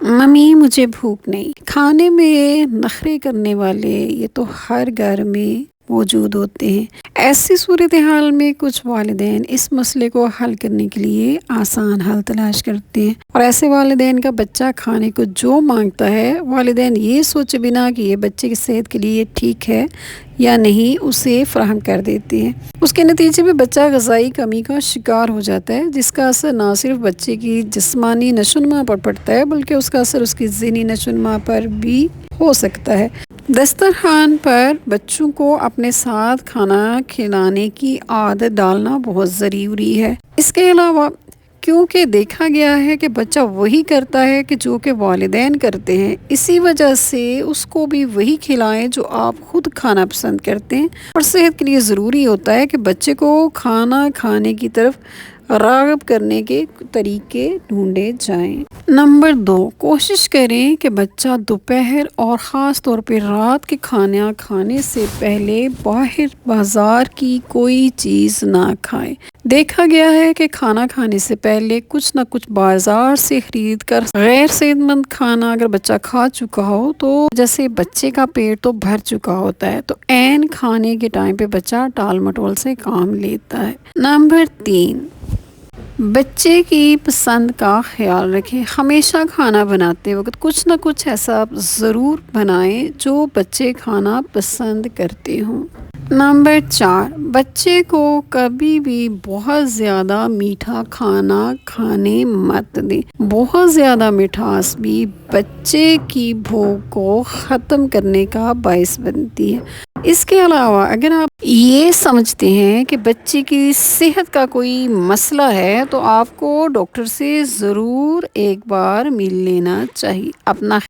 Mummy मुझे भूख नहीं। खाने में नखरे करने वाले ये तो हर घर में मौजूद होते हैं। ऐसी सूरत हाल में कुछ वालिदैन इस मसले को हल करने के लिए आसान हल तलाश करते हैं, और ऐसे वालिदैन का बच्चा खाने को जो मांगता है, वालिदैन ये सोचे बिना कि ये बच्चे की सेहत के लिए ठीक है या नहीं, उसे फराहम कर देते हैं। उसके नतीजे में बच्चा ग़िज़ाई कमी का शिकार हो जाता है, जिसका असर ना सिर्फ बच्चे की जिस्मानी नशोनुमा पर पड़ता है, बल्कि उसका असर उसकी ज़हनी नशोनुमा पर भी हो सकता है। दस्तरखान पर बच्चों को अपने साथ खाना खिलाने की आदत डालना बहुत ज़रूरी है। इसके अलावा क्योंकि देखा गया है कि बच्चा वही करता है कि जो कि वालिदैन करते हैं, इसी वजह से उसको भी वही खिलाएं जो आप खुद खाना पसंद करते हैं। और सेहत के लिए ज़रूरी होता है कि बच्चे को खाना खाने की तरफ राग़िब करने के तरीके ढूंढे जाएं। नंबर 2, कोशिश करें कि बच्चा दोपहर और ख़ास तौर पे रात के खाना खाने से पहले बाहर बाज़ार की कोई चीज़ ना खाए। देखा गया है कि खाना खाने से पहले कुछ ना कुछ बाज़ार से ख़रीद कर गैर सेहतमंद खाना अगर बच्चा खा चुका हो, तो जैसे बच्चे का पेट तो भर चुका होता है, तो ऐन खाने के टाइम पे बच्चा टाल मटोल से काम लेता है। नंबर 3, बच्चे की पसंद का ख्याल रखें। हमेशा खाना बनाते वक्त कुछ ना कुछ ऐसा ज़रूर बनाएं जो बच्चे खाना पसंद करते हों। नंबर 4, बच्चे को कभी भी बहुत ज़्यादा मीठा खाना खाने मत दें। बहुत ज़्यादा मिठास भी बच्चे की भूख को ख़त्म करने का बायस बनती है। इसके अलावा अगर आप ये समझते हैं कि बच्चे की सेहत का कोई मसला है, तो आपको डॉक्टर से ज़रूर एक बार मिल लेना चाहिए। अपना